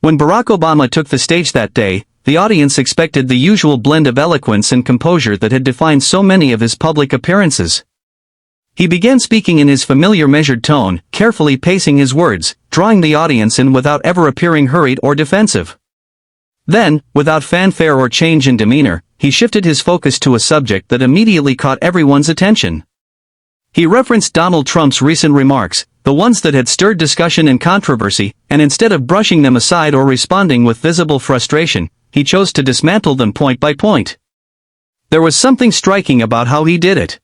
When Barack Obama took the stage that day, the audience expected the usual blend of eloquence and composure that had defined so many of his public appearances. He began speaking in his familiar measured tone, carefully pacing his words, drawing the audience in without ever appearing hurried or defensive. Then, without fanfare or change in demeanor, he shifted his focus to a subject that immediately caught everyone's attention. He referenced Donald Trump's recent remarks, the ones that had stirred discussion and controversy, and instead of brushing them aside or responding with visible frustration, he chose to dismantle them point by point. There was something striking about how he did it.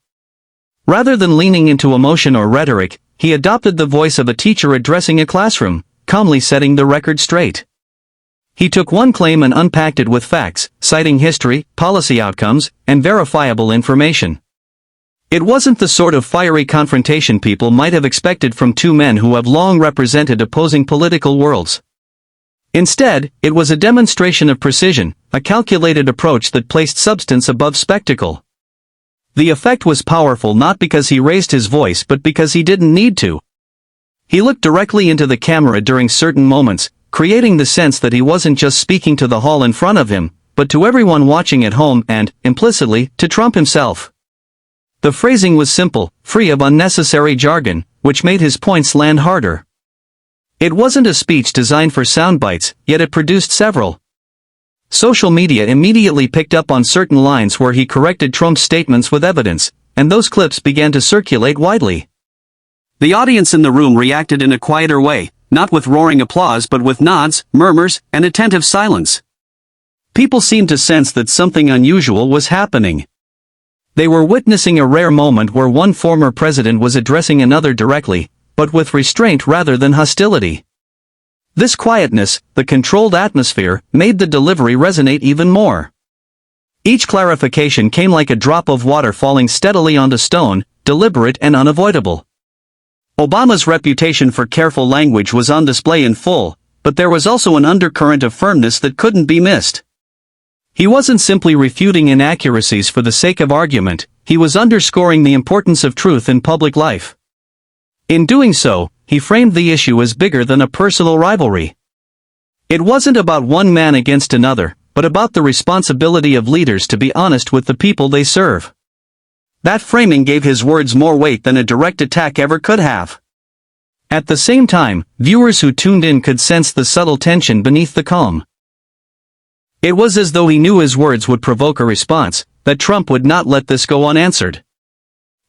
Rather than leaning into emotion or rhetoric, he adopted the voice of a teacher addressing a classroom, calmly setting the record straight. He took one claim and unpacked it with facts, citing history, policy outcomes, and verifiable information. It wasn't the sort of fiery confrontation people might have expected from two men who have long represented opposing political worlds. Instead, it was a demonstration of precision, a calculated approach that placed substance above spectacle. The effect was powerful not because he raised his voice but because he didn't need to. He looked directly into the camera during certain moments, creating the sense that he wasn't just speaking to the hall in front of him, but to everyone watching at home and, implicitly, to Trump himself. The phrasing was simple, free of unnecessary jargon, which made his points land harder. It wasn't a speech designed for sound bites, yet it produced several. Social media immediately picked up on certain lines where he corrected Trump's statements with evidence, and those clips began to circulate widely. The audience in the room reacted in a quieter way, not with roaring applause but with nods, murmurs, and attentive silence. People seemed to sense that something unusual was happening. They were witnessing a rare moment where one former president was addressing another directly, but with restraint rather than hostility. This quietness, the controlled atmosphere, made the delivery resonate even more. Each clarification came like a drop of water falling steadily onto stone, deliberate and unavoidable. Obama's reputation for careful language was on display in full, but there was also an undercurrent of firmness that couldn't be missed. He wasn't simply refuting inaccuracies for the sake of argument, he was underscoring the importance of truth in public life. In doing so, he framed the issue as bigger than a personal rivalry. It wasn't about one man against another, but about the responsibility of leaders to be honest with the people they serve. That framing gave his words more weight than a direct attack ever could have. At the same time, viewers who tuned in could sense the subtle tension beneath the calm. It was as though he knew his words would provoke a response, that Trump would not let this go unanswered.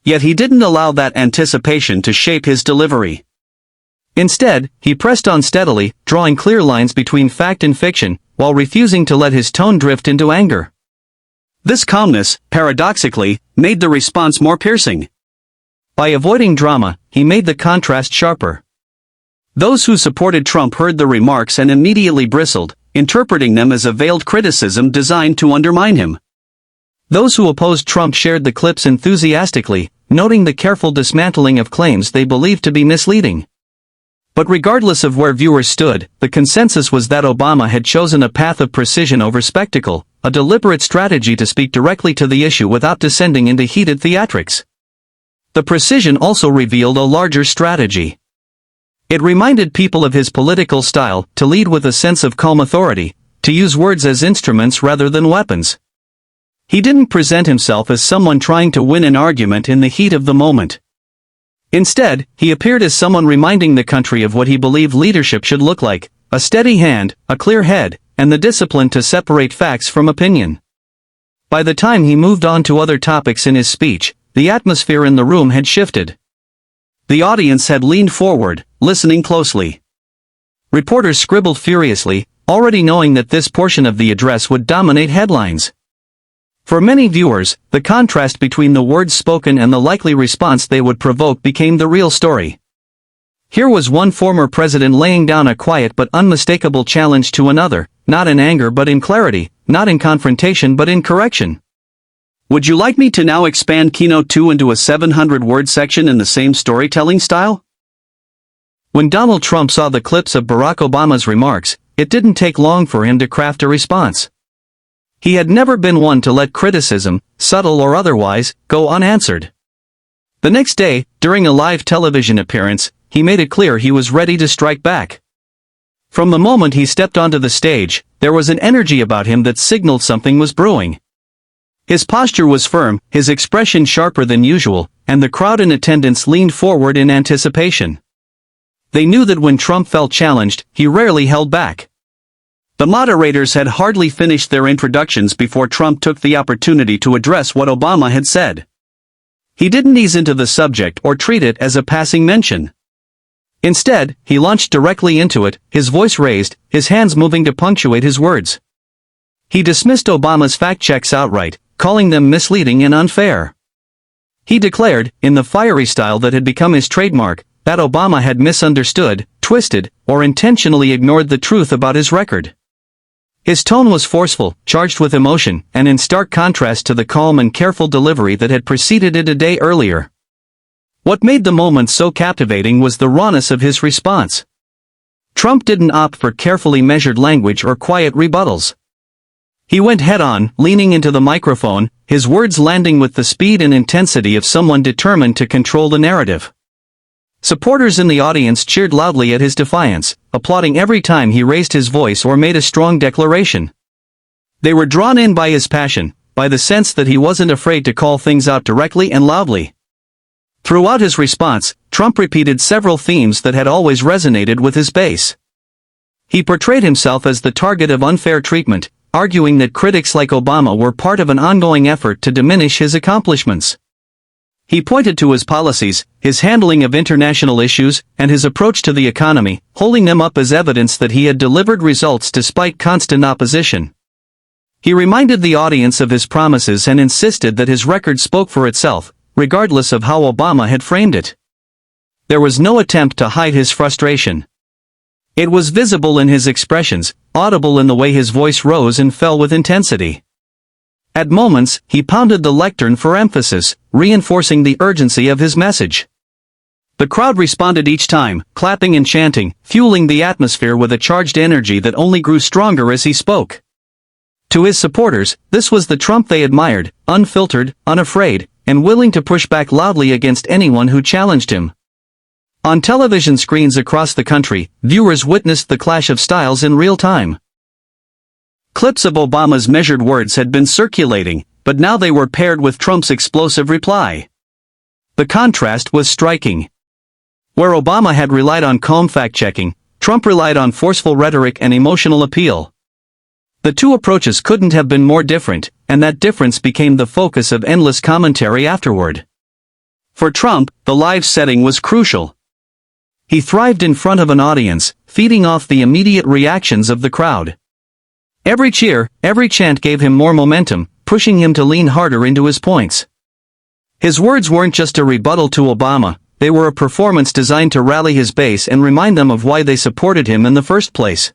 Yet he didn't allow that anticipation to shape his delivery. Instead, he pressed on steadily, drawing clear lines between fact and fiction, while refusing to let his tone drift into anger. This calmness, paradoxically, made the response more piercing. By avoiding drama, he made the contrast sharper. Those who supported Trump heard the remarks and immediately bristled, interpreting them as a veiled criticism designed to undermine him. Those who opposed Trump shared the clips enthusiastically, noting the careful dismantling of claims they believed to be misleading. But regardless of where viewers stood, the consensus was that Obama had chosen a path of precision over spectacle, a deliberate strategy to speak directly to the issue without descending into heated theatrics. The precision also revealed a larger strategy. It reminded people of his political style, to lead with a sense of calm authority, to use words as instruments rather than weapons. He didn't present himself as someone trying to win an argument in the heat of the moment. Instead, he appeared as someone reminding the country of what he believed leadership should look like, a steady hand, a clear head, and the discipline to separate facts from opinion. By the time he moved on to other topics in his speech, the atmosphere in the room had shifted. The audience had leaned forward, listening closely. Reporters scribbled furiously, already knowing that this portion of the address would dominate headlines. For many viewers, the contrast between the words spoken and the likely response they would provoke became the real story. Here was one former president laying down a quiet but unmistakable challenge to another, not in anger but in clarity, not in confrontation but in correction. Would you like me to now expand Keynote 2 into a 700-word section in the same storytelling style? When Donald Trump saw the clips of Barack Obama's remarks, it didn't take long for him to craft a response. He had never been one to let criticism, subtle or otherwise, go unanswered. The next day, during a live television appearance, he made it clear he was ready to strike back. From the moment he stepped onto the stage, there was an energy about him that signaled something was brewing. His posture was firm, his expression sharper than usual, and the crowd in attendance leaned forward in anticipation. They knew that when Trump felt challenged, he rarely held back. The moderators had hardly finished their introductions before Trump took the opportunity to address what Obama had said. He didn't ease into the subject or treat it as a passing mention. Instead, he launched directly into it, his voice raised, his hands moving to punctuate his words. He dismissed Obama's fact-checks outright, calling them misleading and unfair. He declared, in the fiery style that had become his trademark, that Obama had misunderstood, twisted, or intentionally ignored the truth about his record. His tone was forceful, charged with emotion, and in stark contrast to the calm and careful delivery that had preceded it a day earlier. What made the moment so captivating was the rawness of his response. Trump didn't opt for carefully measured language or quiet rebuttals. He went head-on, leaning into the microphone, his words landing with the speed and intensity of someone determined to control the narrative. Supporters in the audience cheered loudly at his defiance, applauding every time he raised his voice or made a strong declaration. They were drawn in by his passion, by the sense that he wasn't afraid to call things out directly and loudly. Throughout his response, Trump repeated several themes that had always resonated with his base. He portrayed himself as the target of unfair treatment, arguing that critics like Obama were part of an ongoing effort to diminish his accomplishments. He pointed to his policies, his handling of international issues, and his approach to the economy, holding them up as evidence that he had delivered results despite constant opposition. He reminded the audience of his promises and insisted that his record spoke for itself, regardless of how Obama had framed it. There was no attempt to hide his frustration. It was visible in his expressions, audible in the way his voice rose and fell with intensity. At moments, he pounded the lectern for emphasis, reinforcing the urgency of his message. The crowd responded each time, clapping and chanting, fueling the atmosphere with a charged energy that only grew stronger as he spoke. To his supporters, this was the Trump they admired, unfiltered, unafraid, and willing to push back loudly against anyone who challenged him. On television screens across the country, viewers witnessed the clash of styles in real time. Clips of Obama's measured words had been circulating, but now they were paired with Trump's explosive reply. The contrast was striking. Where Obama had relied on calm fact-checking, Trump relied on forceful rhetoric and emotional appeal. The two approaches couldn't have been more different, and that difference became the focus of endless commentary afterward. For Trump, the live setting was crucial. He thrived in front of an audience, feeding off the immediate reactions of the crowd. Every cheer, every chant gave him more momentum, pushing him to lean harder into his points. His words weren't just a rebuttal to Obama, they were a performance designed to rally his base and remind them of why they supported him in the first place.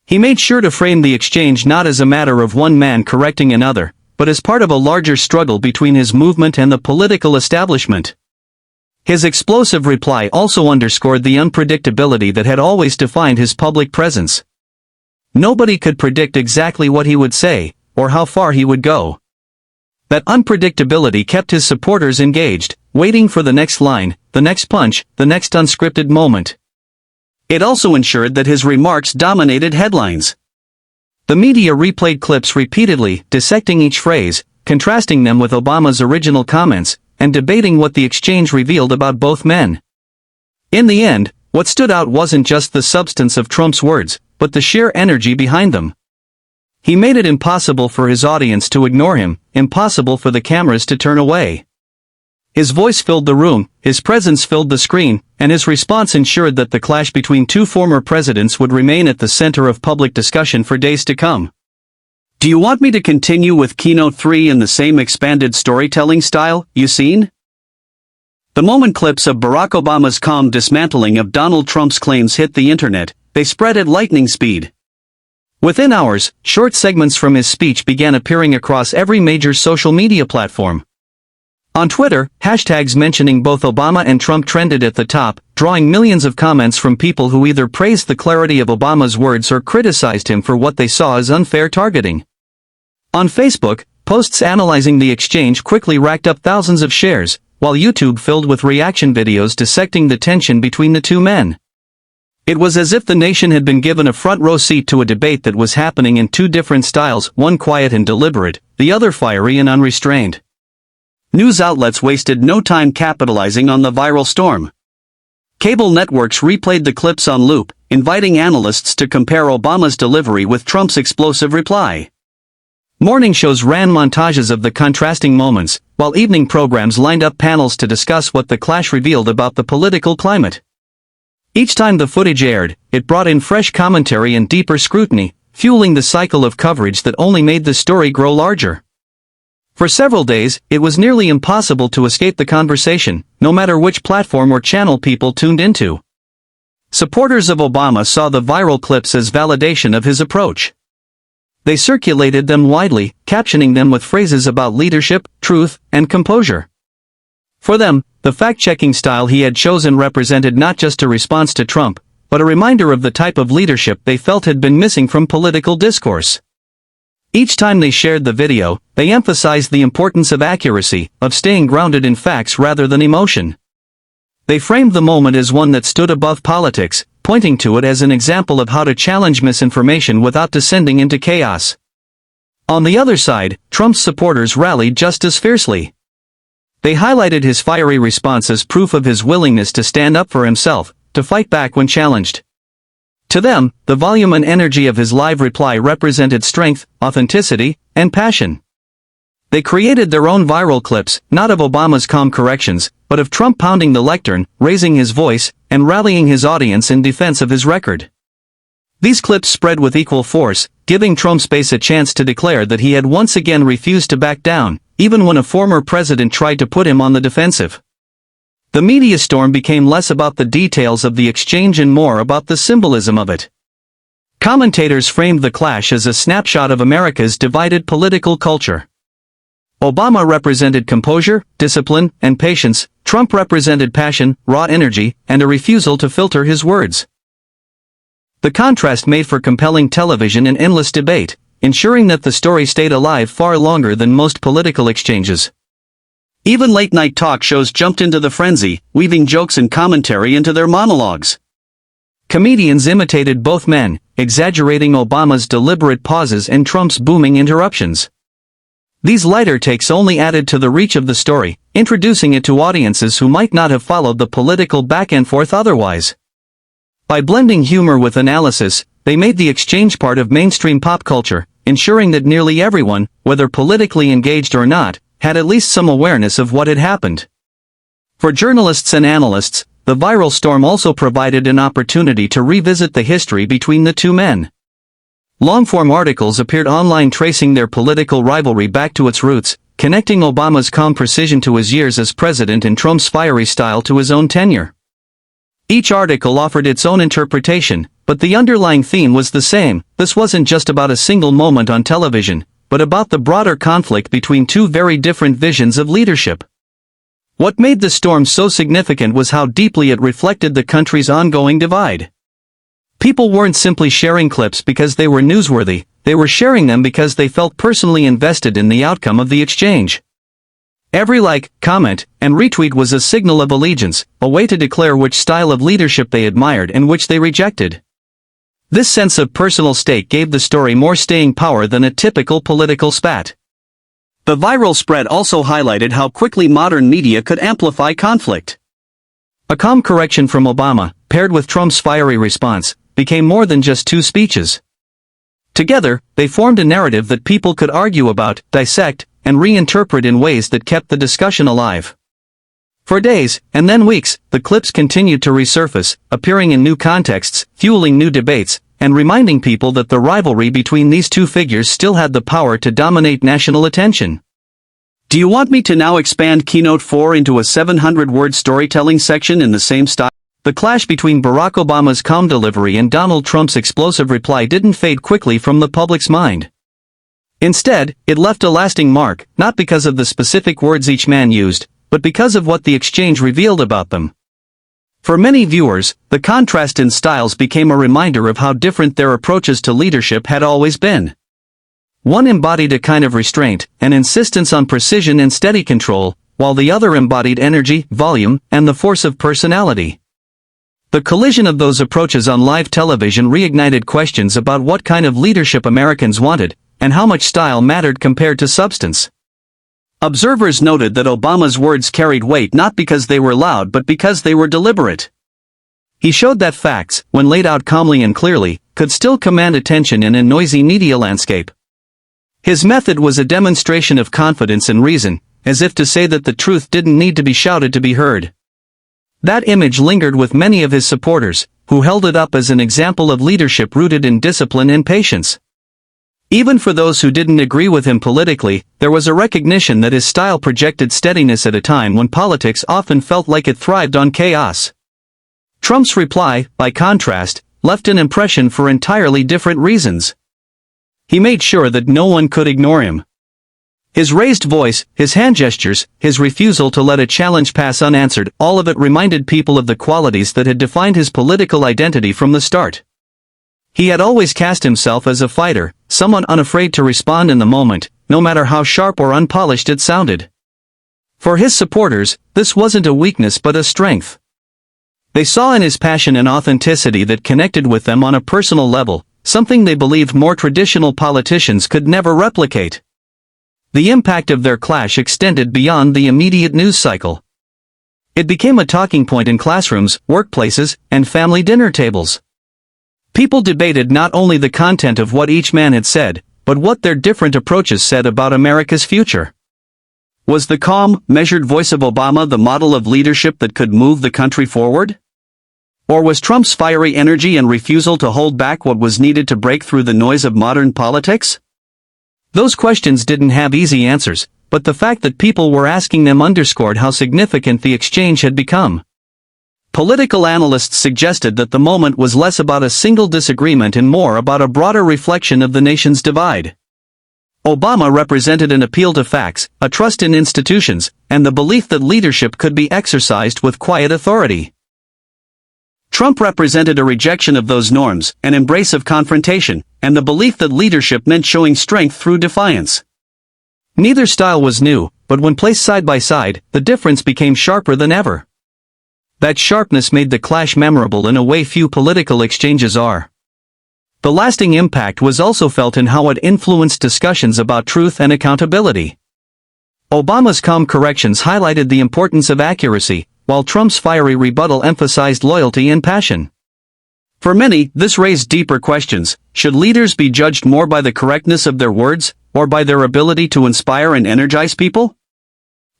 He made sure to frame the exchange not as a matter of one man correcting another, but as part of a larger struggle between his movement and the political establishment. His explosive reply also underscored the unpredictability that had always defined his public presence. Nobody could predict exactly what he would say, or how far he would go. That unpredictability kept his supporters engaged, waiting for the next line, the next punch, the next unscripted moment. It also ensured that his remarks dominated headlines. The media replayed clips repeatedly, dissecting each phrase, contrasting them with Obama's original comments, and debating what the exchange revealed about both men. In the end, what stood out wasn't just the substance of Trump's words, but the sheer energy behind them. He made it impossible for his audience to ignore him, impossible for the cameras to turn away. His voice filled the room, his presence filled the screen, and his response ensured that the clash between two former presidents would remain at the center of public discussion for days to come. Do you want me to continue with Keynote 3 in the same expanded storytelling style you've seen? The moment clips of Barack Obama's calm dismantling of Donald Trump's claims hit the internet, they spread at lightning speed. Within hours, short segments from his speech began appearing across every major social media platform. On Twitter, hashtags mentioning both Obama and Trump trended at the top, drawing millions of comments from people who either praised the clarity of Obama's words or criticized him for what they saw as unfair targeting. On Facebook, posts analyzing the exchange quickly racked up thousands of shares, while YouTube filled with reaction videos dissecting the tension between the two men. It was as if the nation had been given a front-row seat to a debate that was happening in two different styles, one quiet and deliberate, the other fiery and unrestrained. News outlets wasted no time capitalizing on the viral storm. Cable networks replayed the clips on loop, inviting analysts to compare Obama's delivery with Trump's explosive reply. Morning shows ran montages of the contrasting moments, while evening programs lined up panels to discuss what the clash revealed about the political climate. Each time the footage aired, it brought in fresh commentary and deeper scrutiny, fueling the cycle of coverage that only made the story grow larger. For several days, it was nearly impossible to escape the conversation, no matter which platform or channel people tuned into. Supporters of Obama saw the viral clips as validation of his approach. They circulated them widely, captioning them with phrases about leadership, truth, and composure. For them, the fact-checking style he had chosen represented not just a response to Trump, but a reminder of the type of leadership they felt had been missing from political discourse. Each time they shared the video, they emphasized the importance of accuracy, of staying grounded in facts rather than emotion. They framed the moment as one that stood above politics, pointing to it as an example of how to challenge misinformation without descending into chaos. On the other side, Trump's supporters rallied just as fiercely. They highlighted his fiery response as proof of his willingness to stand up for himself, to fight back when challenged. To them, the volume and energy of his live reply represented strength, authenticity, and passion. They created their own viral clips, not of Obama's calm corrections, but of Trump pounding the lectern, raising his voice, and rallying his audience in defense of his record. These clips spread with equal force, giving Trump's base a chance to declare that he had once again refused to back down, even when a former president tried to put him on the defensive. The media storm became less about the details of the exchange and more about the symbolism of it. Commentators framed the clash as a snapshot of America's divided political culture. Obama represented composure, discipline, and patience. Trump represented passion, raw energy, and a refusal to filter his words. The contrast made for compelling television and endless debate, ensuring that the story stayed alive far longer than most political exchanges. Even late-night talk shows jumped into the frenzy, weaving jokes and commentary into their monologues. Comedians imitated both men, exaggerating Obama's deliberate pauses and Trump's booming interruptions. These lighter takes only added to the reach of the story, introducing it to audiences who might not have followed the political back-and-forth otherwise. By blending humor with analysis, they made the exchange part of mainstream pop culture, ensuring that nearly everyone, whether politically engaged or not, had at least some awareness of what had happened. For journalists and analysts, the viral storm also provided an opportunity to revisit the history between the two men. Long-form articles appeared online tracing their political rivalry back to its roots, connecting Obama's calm precision to his years as president and Trump's fiery style to his own tenure. Each article offered its own interpretation, but the underlying theme was the same. This wasn't just about a single moment on television, but about the broader conflict between two very different visions of leadership. What made the storm so significant was how deeply it reflected the country's ongoing divide. People weren't simply sharing clips because they were newsworthy, they were sharing them because they felt personally invested in the outcome of the exchange. Every like, comment, and retweet was a signal of allegiance, a way to declare which style of leadership they admired and which they rejected. This sense of personal stake gave the story more staying power than a typical political spat. The viral spread also highlighted how quickly modern media could amplify conflict. A calm correction from Obama, paired with Trump's fiery response, became more than just two speeches. Together, they formed a narrative that people could argue about, dissect, and reinterpret in ways that kept the discussion alive. For days, and then weeks, the clips continued to resurface, appearing in new contexts, fueling new debates, and reminding people that the rivalry between these two figures still had the power to dominate national attention. Do you want me to now expand Keynote 4 into a 700-word storytelling section in the same style? The clash between Barack Obama's calm delivery and Donald Trump's explosive reply didn't fade quickly from the public's mind. Instead, it left a lasting mark, not because of the specific words each man used, but because of what the exchange revealed about them. For many viewers, the contrast in styles became a reminder of how different their approaches to leadership had always been. One embodied a kind of restraint, an insistence on precision and steady control, while the other embodied energy, volume, and the force of personality. The collision of those approaches on live television reignited questions about what kind of leadership Americans wanted, and how much style mattered compared to substance. Observers noted that Obama's words carried weight not because they were loud but because they were deliberate. He showed that facts, when laid out calmly and clearly, could still command attention in a noisy media landscape. His method was a demonstration of confidence and reason, as if to say that the truth didn't need to be shouted to be heard. That image lingered with many of his supporters, who held it up as an example of leadership rooted in discipline and patience. Even for those who didn't agree with him politically, there was a recognition that his style projected steadiness at a time when politics often felt like it thrived on chaos. Trump's reply, by contrast, left an impression for entirely different reasons. He made sure that no one could ignore him. His raised voice, his hand gestures, his refusal to let a challenge pass unanswered, all of it reminded people of the qualities that had defined his political identity from the start. He had always cast himself as a fighter, someone unafraid to respond in the moment, no matter how sharp or unpolished it sounded. For his supporters, this wasn't a weakness but a strength. They saw in his passion an authenticity that connected with them on a personal level, something they believed more traditional politicians could never replicate. The impact of their clash extended beyond the immediate news cycle. It became a talking point in classrooms, workplaces, and family dinner tables. People debated not only the content of what each man had said, but what their different approaches said about America's future. Was the calm, measured voice of Obama the model of leadership that could move the country forward? Or was Trump's fiery energy and refusal to hold back what was needed to break through the noise of modern politics? Those questions didn't have easy answers, but the fact that people were asking them underscored how significant the exchange had become. Political analysts suggested that the moment was less about a single disagreement and more about a broader reflection of the nation's divide. Obama represented an appeal to facts, a trust in institutions, and the belief that leadership could be exercised with quiet authority. Trump represented a rejection of those norms, an embrace of confrontation, and the belief that leadership meant showing strength through defiance. Neither style was new, but when placed side by side, the difference became sharper than ever. That sharpness made the clash memorable in a way few political exchanges are. The lasting impact was also felt in how it influenced discussions about truth and accountability. Obama's calm corrections highlighted the importance of accuracy, while Trump's fiery rebuttal emphasized loyalty and passion. For many, this raised deeper questions. Should leaders be judged more by the correctness of their words, or by their ability to inspire and energize people?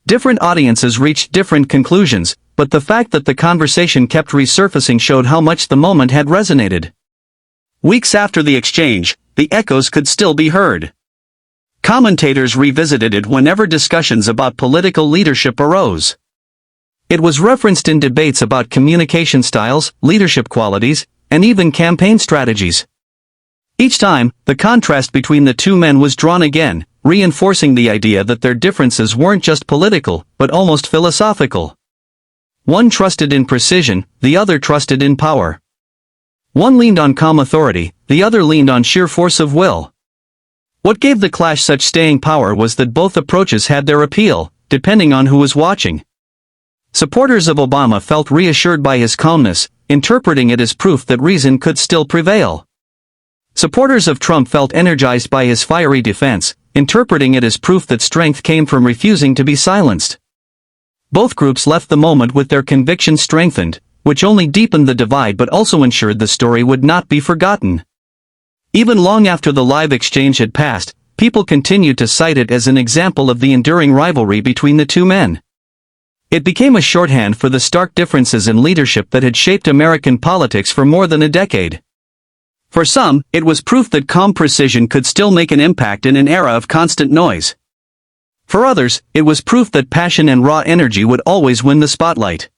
Different audiences reached different conclusions, but the fact that the conversation kept resurfacing showed how much the moment had resonated. Weeks after the exchange, the echoes could still be heard. Commentators revisited it whenever discussions about political leadership arose. It was referenced in debates about communication styles, leadership qualities, and even campaign strategies. Each time, the contrast between the two men was drawn again, reinforcing the idea that their differences weren't just political, but almost philosophical. One trusted in precision, the other trusted in power. One leaned on calm authority, the other leaned on sheer force of will. What gave the clash such staying power was that both approaches had their appeal, depending on who was watching. Supporters of Obama felt reassured by his calmness, interpreting it as proof that reason could still prevail. Supporters of Trump felt energized by his fiery defense, interpreting it as proof that strength came from refusing to be silenced. Both groups left the moment with their convictions strengthened, which only deepened the divide but also ensured the story would not be forgotten. Even long after the live exchange had passed, people continued to cite it as an example of the enduring rivalry between the two men. It became a shorthand for the stark differences in leadership that had shaped American politics for more than a decade. For some, it was proof that calm precision could still make an impact in an era of constant noise. For others, it was proof that passion and raw energy would always win the spotlight.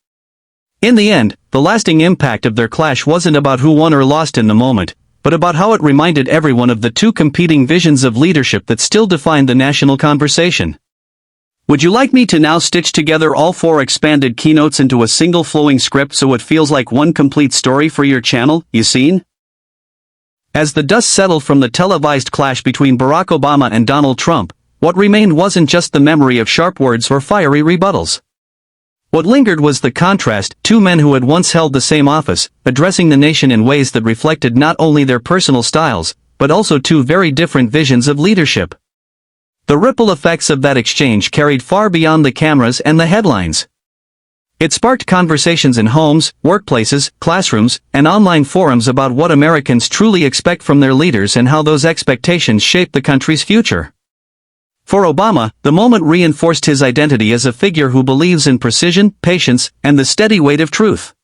In the end, the lasting impact of their clash wasn't about who won or lost in the moment, but about how it reminded everyone of the two competing visions of leadership that still defined the national conversation. Would you like me to now stitch together all 4 expanded keynotes into a single flowing script so it feels like one complete story for your channel, you seen? As the dust settled from the televised clash between Barack Obama and Donald Trump, what remained wasn't just the memory of sharp words or fiery rebuttals. What lingered was the contrast, two men who had once held the same office, addressing the nation in ways that reflected not only their personal styles, but also two very different visions of leadership. The ripple effects of that exchange carried far beyond the cameras and the headlines. It sparked conversations in homes, workplaces, classrooms, and online forums about what Americans truly expect from their leaders and how those expectations shape the country's future. For Obama, the moment reinforced his identity as a figure who believes in precision, patience, and the steady weight of truth.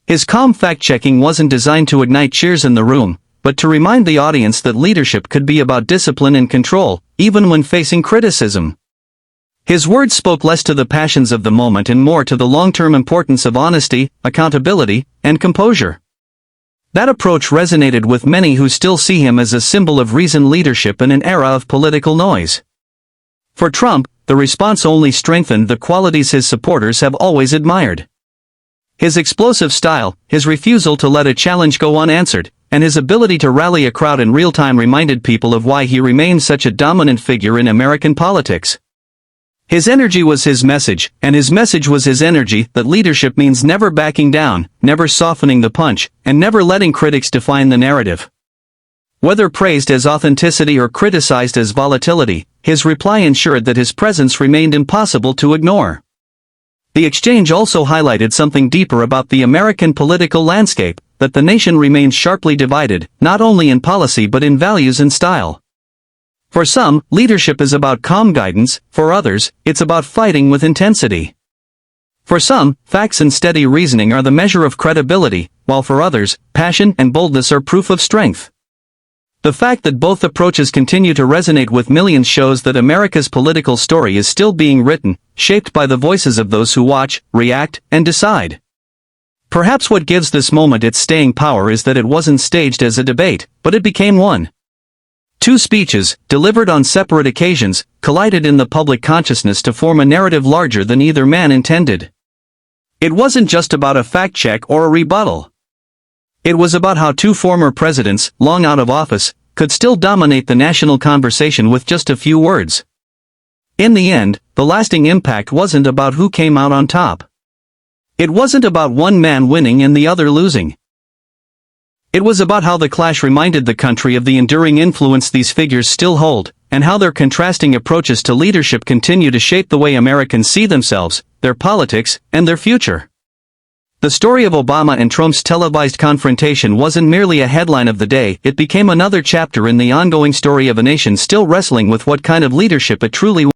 His calm fact-checking wasn't designed to ignite cheers in the room, but to remind the audience that leadership could be about discipline and control, even when facing criticism. His words spoke less to the passions of the moment and more to the long-term importance of honesty, accountability, and composure. That approach resonated with many who still see him as a symbol of reasoned leadership in an era of political noise. For Trump, the response only strengthened the qualities his supporters have always admired. His explosive style, his refusal to let a challenge go unanswered, and his ability to rally a crowd in real time reminded people of why he remains such a dominant figure in American politics. His energy was his message, and his message was his energy, that leadership means never backing down, never softening the punch, and never letting critics define the narrative. Whether praised as authenticity or criticized as volatility, his reply ensured that his presence remained impossible to ignore. The exchange also highlighted something deeper about the American political landscape, that the nation remains sharply divided, not only in policy but in values and style. For some, leadership is about calm guidance, for others, it's about fighting with intensity. For some, facts and steady reasoning are the measure of credibility, while for others, passion and boldness are proof of strength. The fact that both approaches continue to resonate with millions shows that America's political story is still being written, shaped by the voices of those who watch, react, and decide. Perhaps what gives this moment its staying power is that it wasn't staged as a debate, but it became one. Two speeches, delivered on separate occasions, collided in the public consciousness to form a narrative larger than either man intended. It wasn't just about a fact check or a rebuttal. It was about how two former presidents, long out of office, could still dominate the national conversation with just a few words. In the end, the lasting impact wasn't about who came out on top. It wasn't about one man winning and the other losing. It was about how the clash reminded the country of the enduring influence these figures still hold, and how their contrasting approaches to leadership continue to shape the way Americans see themselves, their politics, and their future. The story of Obama and Trump's televised confrontation wasn't merely a headline of the day, it became another chapter in the ongoing story of a nation still wrestling with what kind of leadership it truly